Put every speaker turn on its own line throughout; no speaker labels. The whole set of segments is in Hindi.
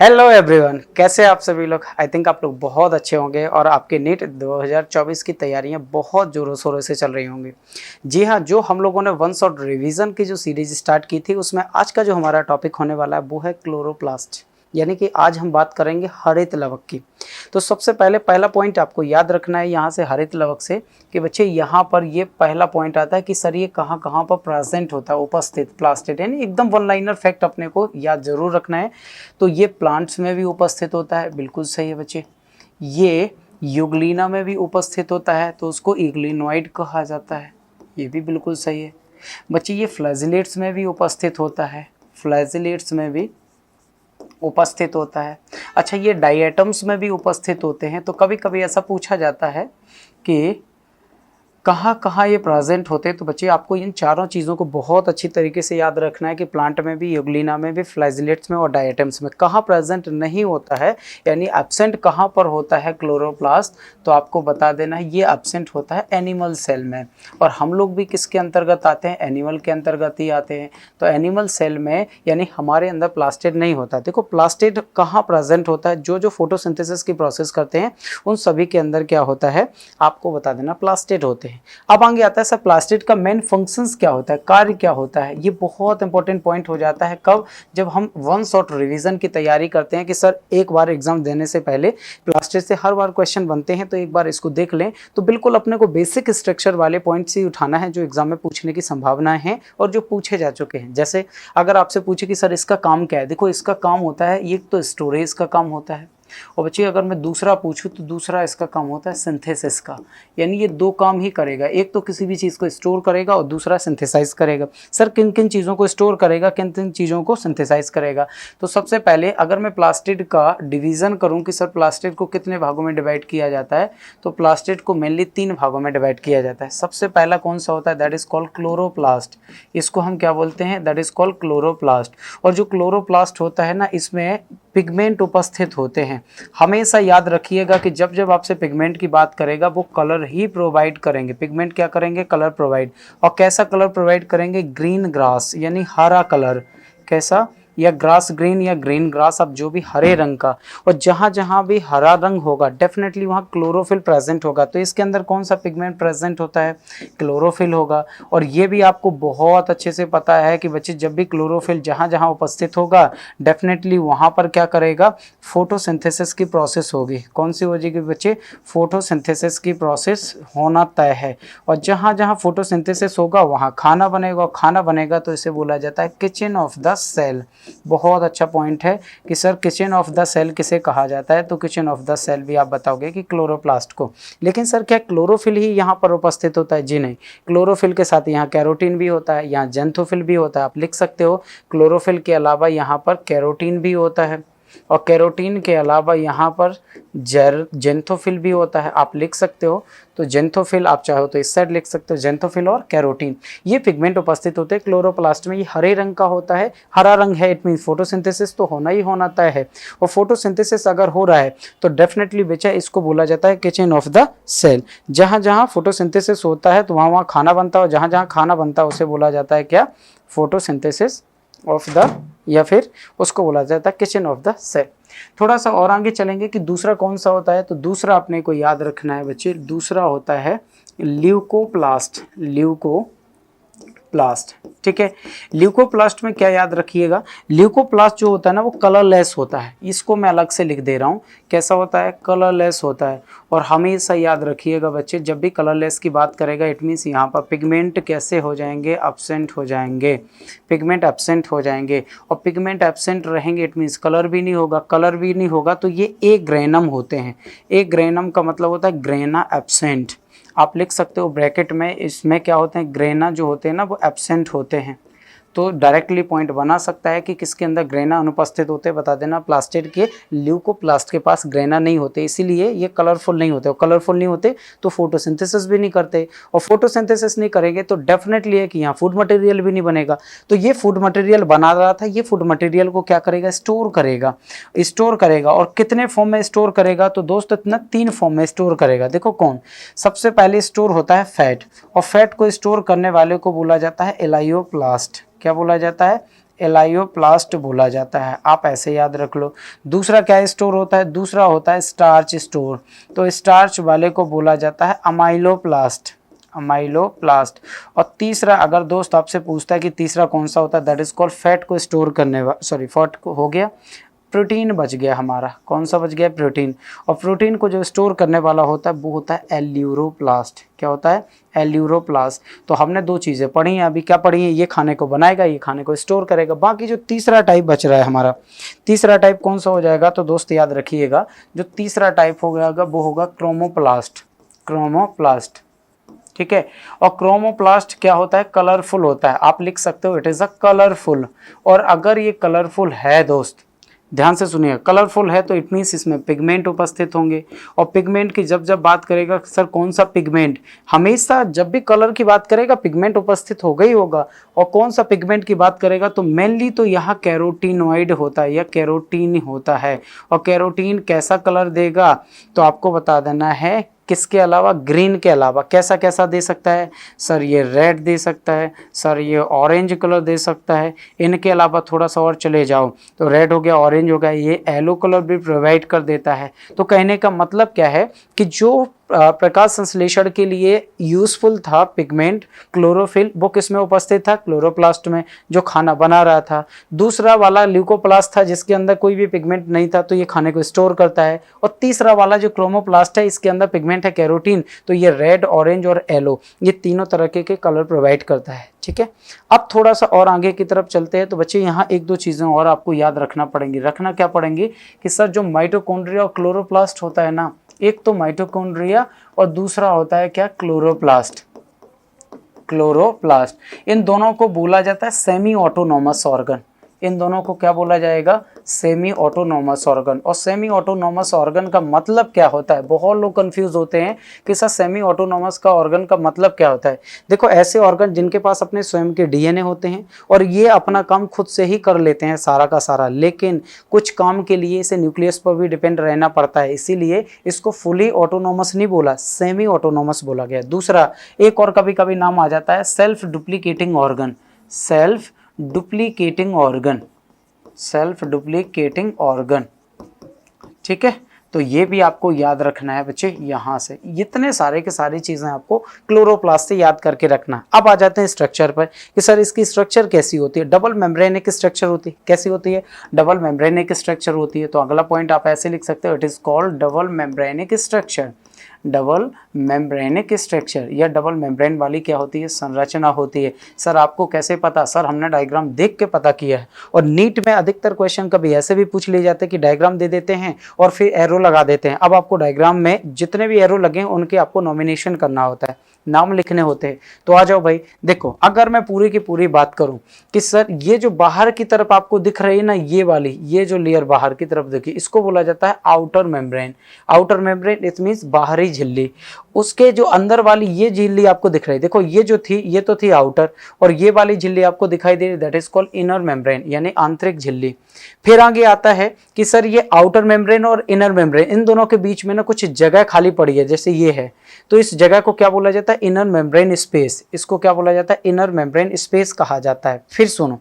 हेलो एवरीवन, कैसे आप सभी लोग। आई थिंक आप लोग बहुत अच्छे होंगे और आपके नीट 2024 की तैयारियां बहुत जोरों शोरों से चल रही होंगी। जी हाँ, जो हम लोगों ने वन शॉट रिवीजन की जो सीरीज स्टार्ट की थी उसमें आज का जो हमारा टॉपिक होने वाला है वो है क्लोरोप्लास्ट, यानी कि आज हम बात करेंगे हरित लवक की। तो सबसे पहले पहला पॉइंट आपको याद रखना है यहाँ से हरित लवक से कि बच्चे यहाँ पर ये पहला पॉइंट आता है कि सर ये कहाँ कहाँ पर प्रेजेंट होता है, उपस्थित प्लास्टिड, यानी एकदम वन लाइनर फैक्ट अपने को याद जरूर रखना है। तो ये प्लांट्स में भी उपस्थित होता है, बिल्कुल सही है बच्चे। ये यूग्लिना में भी उपस्थित होता है तो उसको इग्लिनोइड कहा जाता है, ये भी बिल्कुल सही है बच्चे। ये फ्लैजिलेट्स में भी उपस्थित होता है, फ्लैजिलेट्स में भी उपस्थित होता है। अच्छा, ये डायटम्स में भी उपस्थित होते हैं। तो कभी कभी ऐसा पूछा जाता है कि कहाँ कहाँ ये प्रेजेंट होते हैं, तो बच्चे आपको इन चारों चीज़ों को बहुत अच्छी तरीके से याद रखना है कि प्लांट में भी, यूग्लिना में भी, फ्लैजिलेट्स में और डायटम्स में कहाँ प्रेजेंट नहीं होता है, यानी एब्सेंट कहाँ पर होता है क्लोरोप्लास्ट। तो आपको बता देना है ये एब्सेंट होता है एनिमल सेल में। और हम लोग भी किसके अंतर्गत आते हैं, एनिमल के अंतर्गत ही आते हैं। तो एनिमल सेल में यानी हमारे अंदर प्लास्टिड नहीं होता। देखो प्लास्टिड कहाँ प्रेजेंट होता है, जो जो फोटोसिंथेसिस की प्रोसेस करते हैं उन सभी के अंदर क्या होता है आपको बता देना, प्लास्टिड होते हैं। अब आगे आता है सर प्लास्टिड का मेन फंक्शंस क्या होता है, कार्य क्या होता है। ये बहुत इंपॉर्टेंट पॉइंट हो जाता है कब, जब हम वन शॉट रिवीजन की तैयारी करते हैं कि सर एक बार एग्जाम देने से पहले प्लास्टिड से हर बार क्वेश्चन बनते हैं, तो एक बार इसको देख लें। तो बिल्कुल अपने को बेसिक स्ट्रक्चर वाले पॉइंट्स ही उठाना है जो एग्जाम में पूछने की संभावनाएं हैं और जो पूछे जा चुके हैं। जैसे अगर आपसे पूछे कि सर इसका काम क्या है, देखो इसका काम होता है, ये तो स्टोरेज का काम होता है। और बच्चे अगर मैं दूसरा पूछूं तो दूसरा इसका काम होता है सिंथेसिस का, यानी ये दो काम ही करेगा, एक तो किसी भी चीज़ को स्टोर करेगा और दूसरा सिंथेसाइज करेगा। सर किन किन चीज़ों को स्टोर करेगा, किन किन चीज़ों को सिंथेसाइज करेगा। तो सबसे पहले अगर मैं प्लास्टिड का डिवीज़न करूं कि सर प्लास्टिड को कितने भागों में डिवाइड किया जाता है, तो प्लास्टिड को मेनली 3 भागों में डिवाइड किया जाता है। सबसे पहला कौन सा होता है, दैट इज़ कॉल्ड क्लोरोप्लास्ट। इसको हम क्या बोलते हैं, दैट इज़ कॉल्ड क्लोरोप्लास्ट। और जो क्लोरोप्लास्ट होता है ना, इसमें पिगमेंट उपस्थित होते हैं। हमेशा याद रखिएगा कि जब जब आपसे पिगमेंट की बात करेगा वो कलर ही प्रोवाइड करेंगे। पिगमेंट क्या करेंगे, कलर प्रोवाइड। और कैसा कलर प्रोवाइड करेंगे, ग्रीन ग्रास, यानी हरा कलर। कैसा, या ग्रास ग्रीन या ग्रीन ग्रास, अब जो भी हरे रंग का। और जहाँ जहाँ भी हरा रंग होगा डेफिनेटली वहाँ क्लोरोफिल प्रेजेंट होगा। तो इसके अंदर कौन सा पिगमेंट प्रेजेंट होता है, क्लोरोफिल होगा। और ये भी आपको बहुत अच्छे से पता है कि बच्चे जब भी क्लोरोफिल जहाँ जहाँ उपस्थित होगा डेफिनेटली वहाँ पर क्या करेगा, फोटोसिंथेसिस की प्रोसेस होगी। कौन सी हो जाएगी बच्चे, फोटोसिंथेसिस की प्रोसेस होना तय है। और जहाँ जहाँ फोटोसिंथेसिस होगा वहाँ खाना बनेगा, और खाना बनेगा तो इसे बोला जाता है किचन ऑफ द सेल। बहुत अच्छा पॉइंट है कि sir kitchen of the cell किसे कहा जाता है, तो किचन ऑफ द सेल भी आप बताओगे कि क्लोरोप्लास्ट को। लेकिन सर क्या क्लोरोफिल ही यहाँ पर उपस्थित होता है, जी नहीं। क्लोरोफिल के साथ यहाँ कैरोटीन भी होता है, यहाँ जेंथोफिल भी होता है। आप लिख सकते हो क्लोरोफिल के अलावा यहाँ पर कैरोटीन भी होता है, और कैरोटीन के अलावा यहाँ पर जेंथोफिल भी होता है। आप लिख सकते हो, तो जेंथोफिल आप चाहो तो इस साइड लिख सकते हो, जेंथोफिल और कैरोटीन। ये पिगमेंट उपस्थित होते हैं क्लोरोप्लास्ट में। ये हरे रंग का होता है, हरा रंग है, इट मीन फोटोसिंथेसिस तो होना ही होना तय है। और फोटोसिंथेसिस अगर हो रहा है तो डेफिनेटली बेचा इसको बोला जाता है किचन ऑफ द सेल। जहाँ जहाँ फोटोसिंथेसिस होता है तो वहाँ वहाँ खाना बनता है, और जहाँ जहाँ खाना बनता है उसे बोला जाता है क्या, फोटोसिंथेसिस ऑफ द, या फिर उसको बोला जाता है किचन ऑफ द सेल। थोड़ा सा और आगे चलेंगे कि दूसरा कौन सा होता है, तो दूसरा अपने को याद रखना है बच्चे, दूसरा होता है ल्यूकोप्लास्ट। ल्यूकोप्लास्ट, ठीक है। ल्यूकोप्लास्ट में क्या याद रखिएगा, ल्यूकोप्लास्ट जो होता है ना वो कलरलेस होता है। इसको मैं अलग से लिख दे रहा हूँ, कैसा होता है, कलरलेस होता है। और हमेशा याद रखिएगा बच्चे, जब भी कलरलेस की बात करेगा इट मीन्स यहाँ पर पिगमेंट कैसे हो जाएंगे, एब्सेंट हो जाएंगे। पिगमेंट एब्सेंट हो जाएंगे, और पिगमेंट एब्सेंट रहेंगे इट मीन्स कलर भी नहीं होगा। कलर भी नहीं होगा तो ये ए ग्रेनम होते हैं। ए ग्रेनम का मतलब होता है ग्रेना एब्सेंट। आप लिख सकते हो ब्रैकेट में, इसमें क्या होते हैं, ग्रेना जो होते हैं ना वो एब्सेंट होते हैं। तो डायरेक्टली पॉइंट बना सकता है कि किसके अंदर ग्रेना अनुपस्थित होते हैं, बता देना प्लास्टिड के। ल्यूकोप्लास्ट के पास ग्रेना नहीं होते, इसीलिए ये कलरफुल नहीं होते। और कलरफुल नहीं होते तो फोटोसिंथेसिस भी नहीं करते, और फोटोसिंथेसिस नहीं करेंगे तो डेफिनेटली है कि यहाँ फूड मटेरियल भी नहीं बनेगा। तो ये फूड मटेरियल बना रहा था, ये फूड मटेरियल को क्या करेगा, स्टोर करेगा। स्टोर करेगा, और कितने फॉर्म में स्टोर करेगा, तो दोस्त इतना 3 फॉर्म में स्टोर करेगा। देखो कौन, सबसे पहले स्टोर होता है फैट, और फैट को स्टोर करने वाले को बोला जाता है एलायोप्लास्ट। क्या बोला जाता है, एलायोप्लास्ट बोला जाता है, आप ऐसे याद रख लो। दूसरा क्या स्टोर होता है, दूसरा होता है स्टार्च स्टोर, तो स्टार्च वाले को बोला जाता है अमाइलोप्लास्ट, अमाइलोप्लास्ट। और तीसरा अगर दोस्त आपसे पूछता है कि तीसरा कौन सा होता है, दैट इज कॉल्ड फैट को स्टोर करने वाला, सॉरी फैट को हो गया, प्रोटीन बच गया हमारा, कौन सा बच गया, प्रोटीन। और प्रोटीन को जो स्टोर करने वाला होता है वो होता है एल्यूरोप्लास्ट। क्या होता है, एल्यूरोप्लास्ट। तो हमने दो चीज़ें पढ़ी हैं अभी, क्या पढ़ी है, ये खाने को बनाएगा, ये खाने को स्टोर करेगा। बाकी जो तीसरा टाइप बच रहा है हमारा, तीसरा टाइप कौन सा हो जाएगा, तो दोस्त याद रखिएगा जो तीसरा टाइप हो गया वो होगा क्रोमोप्लास्ट, क्रोमोप्लास्ट, ठीक है। और क्रोमोप्लास्ट क्या होता है, कलरफुल होता है, आप लिख सकते हो इट इज़ अ कलरफुल। और अगर ये कलरफुल है दोस्त, ध्यान से सुनिए, कलरफुल है तो इट मीन्स इसमें पिगमेंट उपस्थित होंगे। और पिगमेंट की जब जब बात करेगा सर कौन सा पिगमेंट, हमेशा जब भी कलर की बात करेगा पिगमेंट उपस्थित होगा ही होगा। और कौन सा पिगमेंट की बात करेगा तो मेनली तो यहाँ कैरोटीनॉइड होता है या कैरोटीन होता है। और कैरोटीन कैसा कलर देगा तो आपको बता देना है, किसके अलावा, ग्रीन के अलावा कैसा कैसा दे सकता है सर, ये रेड दे सकता है सर, ये ऑरेंज कलर दे सकता है। इनके अलावा थोड़ा सा और चले जाओ तो रेड हो गया, ऑरेंज हो गया, ये येलो कलर भी प्रोवाइड कर देता है। तो कहने का मतलब क्या है कि जो प्रकाश संश्लेषण के लिए यूजफुल था पिगमेंट क्लोरोफिल, वो किसमें उपस्थित था, क्लोरोप्लास्ट में, जो खाना बना रहा था। दूसरा वाला ल्यूकोप्लास्ट था जिसके अंदर कोई भी पिगमेंट नहीं था, तो ये खाने को स्टोर करता है। और तीसरा वाला जो क्रोमोप्लास्ट है, इसके अंदर पिगमेंट है कैरोटीन, तो ये रेड, ऑरेंज और येलो, ये तीनों तरह के कलर प्रोवाइड करता है, ठीक है। अब थोड़ा सा और आगे की तरफ चलते हैं। तो बच्चे यहाँ एक दो चीज़ें और आपको याद रखना पड़ेंगी। रखना क्या पड़ेंगी कि सर जो माइटोकॉन्ड्रिया और क्लोरोप्लास्ट होता है ना, एक तो माइटोकॉन्ड्रिया और दूसरा होता है क्या, क्लोरोप्लास्ट, क्लोरोप्लास्ट। इन दोनों को बोला जाता है सेमी ऑटोनॉमस ऑर्गन। इन दोनों को क्या बोला जाएगा, सेमी ऑटोनॉमस ऑर्गन। और सेमी ऑटोनॉमस ऑर्गन का मतलब क्या होता है, बहुत लोग कंफ्यूज होते हैं कि सर सेमी ऑटोनॉमस का ऑर्गन का मतलब क्या होता है। देखो ऐसे ऑर्गन जिनके पास अपने स्वयं के डीएनए होते हैं और ये अपना काम खुद से ही कर लेते हैं सारा का सारा, लेकिन कुछ काम के लिए इसे न्यूक्लियस पर भी डिपेंड रहना पड़ता है, इसीलिए इसको फुली ऑटोनॉमस नहीं बोला, सेमी ऑटोनॉमस बोला गया। दूसरा एक और कभी कभी नाम आ जाता है self duplicating organ, self duplicating organ, self duplicating organ, ठीक है। तो ये भी आपको याद रखना है बच्चे, यहाँ से इतने सारे के सारी चीज़ें आपको क्लोरोप्लास्ट से याद करके रखना। अब आ जाते हैं स्ट्रक्चर पर कि सर इसकी स्ट्रक्चर कैसी होती है, डबल मेम्ब्रेनिक स्ट्रक्चर होती है। कैसी होती है, डबल मेम्ब्रेनिक स्ट्रक्चर होती है। तो अगला पॉइंट आप ऐसे लिख सकते हो, it is called double membranic structure, double membranic structure. या डबल मेम्ब्रेन वाली क्या होती है, संरचना होती है। सर आपको कैसे पता, सर हमने डायग्राम देख के पता किया है। और नीट में अधिकतर क्वेश्चन कभी ऐसे भी पूछ लिए जाते हैं कि डायग्राम दे देते हैं और फिर एरो लगा देते हैं। अब आपको डायग्राम में जितने भी एरो लगे उनके आपको नॉमिनेशन करना होता है, नाम लिखने होते हैं। तो आ जाओ भाई, देखो अगर मैं पूरी की पूरी बात करूं कि सर ये जो बाहर की तरफ आपको दिख रही है ना, ये वाली, ये जो लेयर बाहर की तरफ देखिए, इसको बोला जाता है outer membrane. Outer membrane it means बाहरी झिल्ली। उसके जो अंदर वाली ये झिल्ली आपको दिख रही है, देखो ये जो थी ये तो थी आउटर, और ये वाली झिल्ली आपको दिखाई दे रही, that is called inner membrane, यानी आंतरिक झिल्ली। फिर आगे आता है कि सर ये आउटर मेम्ब्रेन और इनर मेम्ब्रेन, इन दोनों के बीच में ना कुछ जगह खाली पड़ी है, जैसे ये है, तो इस जगह को क्या बोला जाता है, इनर मेम्ब्रेन स्पेस। इसको क्या बोला जाता है, इनर मेम्ब्रेन स्पेस कहा जाता है। फिर सुनो,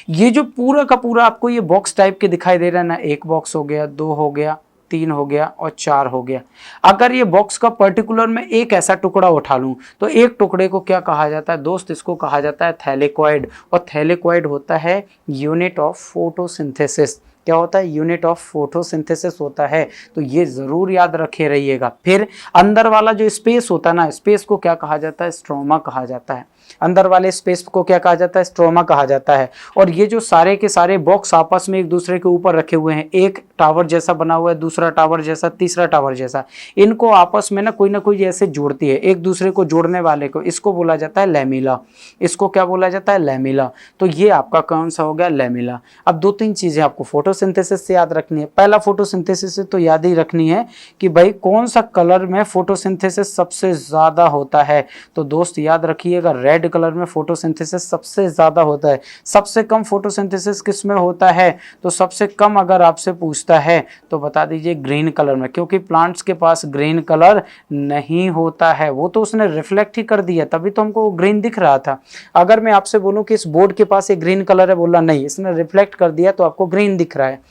ये जो पूरा का पूरा आपको ये बॉक्स टाइप के दिखाई दे रहा है ना, एक बॉक्स हो गया, दो हो गया, तीन हो गया और चार हो गया। अगर ये बॉक्स का पर्टिकुलर में एक ऐसा टुकड़ा उठा लूं तो एक टुकड़े को क्या कहा जाता है दोस्त, इसको कहा जाता है थैलेकॉइड। और थैलेकॉइड होता है यूनिट ऑफ फोटोसिंथेसिस। क्या होता है, यूनिट ऑफ फोटोसिंथेसिस होता है। तो ये जरूर याद रखे रहिएगा। फिर अंदर वाला जो स्पेस होता है ना, स्पेस को क्या कहा जाता है, स्ट्रोमा कहा जाता है। अंदर वाले स्पेस को क्या कहा जाता है, स्ट्रोमा कहा जाता है। और ये जो सारे के सारे बॉक्स आपस में एक दूसरे के ऊपर रखे हुए हैं, एक टावर जैसा बना हुआ है, दूसरा टावर जैसा, तीसरा टावर जैसा, इनको आपस में ना कोई ऐसे जोड़ती है, एक दूसरे को जोड़ने वाले को, इसको बोला जाता है लैमिला। इसको क्या बोला जाता है, लैमिला। तो ये आपका कौन सा हो गया, लैमिला। अब दो तीन चीजें आपको फोटोसिंथेसिस से याद रखनी है। पहला फोटोसिंथेसिस से तो याद ही रखनी है कि भाई कौन सा कलर में फोटोसिंथेसिस सबसे ज्यादा होता है। तो दोस्त याद रखिएगा, रेड रेड कलर में फोटोसिंथेसिस सबसे ज़्यादा होता है। सबसे कम फोटोसिंथेसिस किस में होता है? तो सबसे कम अगर आपसे पूछता है तो बता दीजिए ग्रीन कलर में, क्योंकि प्लांट्स के पास ग्रीन कलर नहीं होता है। वो तो उसने रिफ्लेक्ट ही कर दिया, तभी तो हमको ग्रीन दिख रहा था। अगर मैं आपसे बोलूं कि इस बोर्ड के पास एक ग्रीन कलर है, बोला नहीं, इसने रिफ्लेक्ट कर दिया तो आपको ग्रीन दिख रहा है।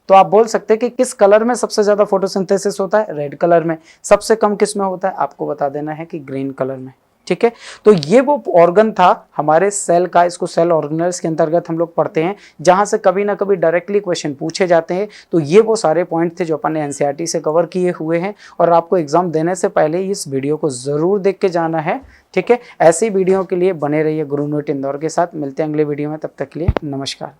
तो आप बोल सकते हैं कि किस कलर में सबसे ज्यादा फोटोसिंथेसिस होता है? रेड कलर में। सबसे कम किस में होता है? आपको बता देना है कि ग्रीन कलर में। ठीक है, तो ये वो ऑर्गन था हमारे सेल का, इसको सेल ऑर्गेनेल्स के अंतर्गत हम लोग पढ़ते हैं, जहां से कभी ना कभी डायरेक्टली क्वेश्चन पूछे जाते हैं। तो ये वो सारे पॉइंट थे जो अपन ने एनसीईआरटी से कवर किए हुए हैं, और आपको एग्जाम देने से पहले इस वीडियो को जरूर देख के जाना है। ठीक है, ऐसी वीडियो के लिए बने रहिए गुरुनोट इंदौर के साथ। मिलते हैं अगले वीडियो में, तब तक के लिए नमस्कार।